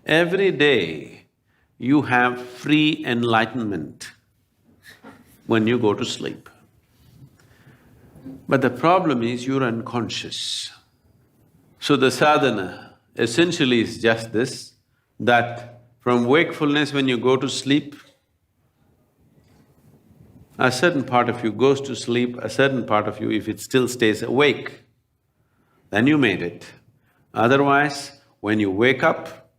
Every day you have free enlightenment when you go to sleep. But the problem is you're unconscious. So the sadhana essentially is just this, that from wakefulness when you go to sleep, a certain part of you goes to sleep, a certain part of you, if it still stays awake, then you made it. Otherwise, when you wake up,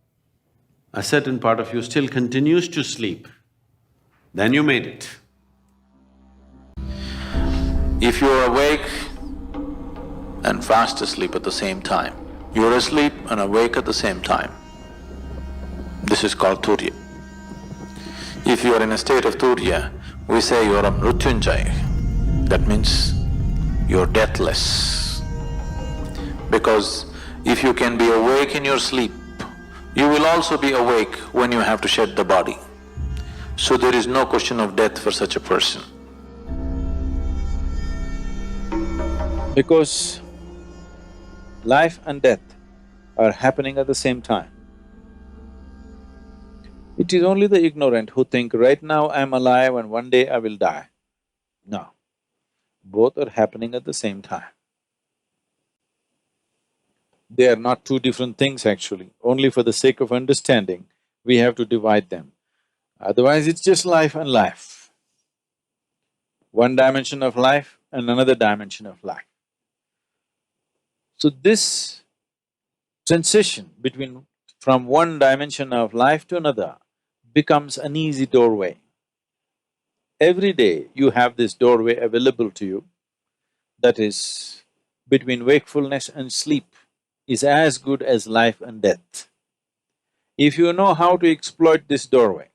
a certain part of you still continues to sleep, then you made it. If you're awake and fast asleep at the same time, you're asleep and awake at the same time, this is called Turiya. If you are in a state of Turiya, we say you're a Mrityunjay, that means you're deathless. Because if you can be awake in your sleep, you will also be awake when you have to shed the body. So there is no question of death for such a person. Because life and death are happening at the same time. It is only the ignorant who think, right now I'm alive and one day I will die. No, both are happening at the same time. They are not two different things actually. Only for the sake of understanding, we have to divide them. Otherwise, it's just life and life. One dimension of life and another dimension of life. So this transition from one dimension of life to another becomes an easy doorway. Every day you have this doorway available to you, that is, between wakefulness and sleep is as good as life and death. If you know how to exploit this doorway,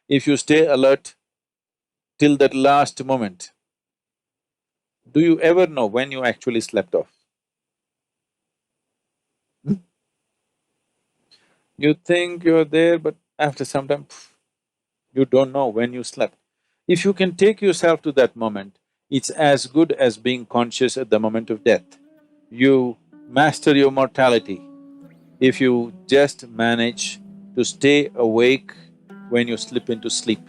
if you stay alert till that last moment, do you ever know when you actually slept off? You think you're there, but after some time, you don't know when you slept. If you can take yourself to that moment, it's as good as being conscious at the moment of death. You master your mortality if you just manage to stay awake when you slip into sleep.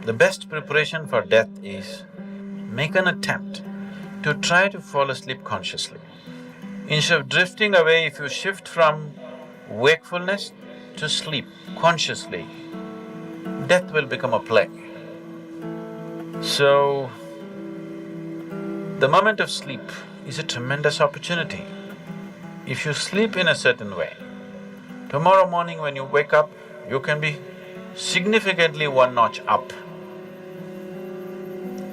The best preparation for death is make an attempt to try to fall asleep consciously. Instead of drifting away, if you shift from wakefulness to sleep consciously, death will become a play. So, the moment of sleep is a tremendous opportunity. If you sleep in a certain way, tomorrow morning when you wake up, you can be significantly one notch up.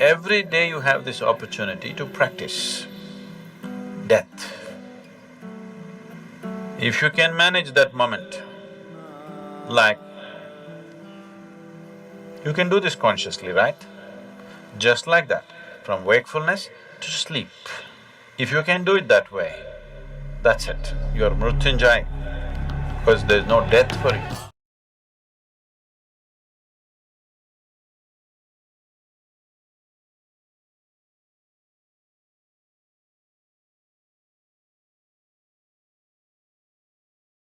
Every day you have this opportunity to practice death. If you can manage that moment, like, you can do this consciously, right? Just like that, from wakefulness to sleep. If you can do it that way, that's it, you're Mrityunjay, because there's no death for you.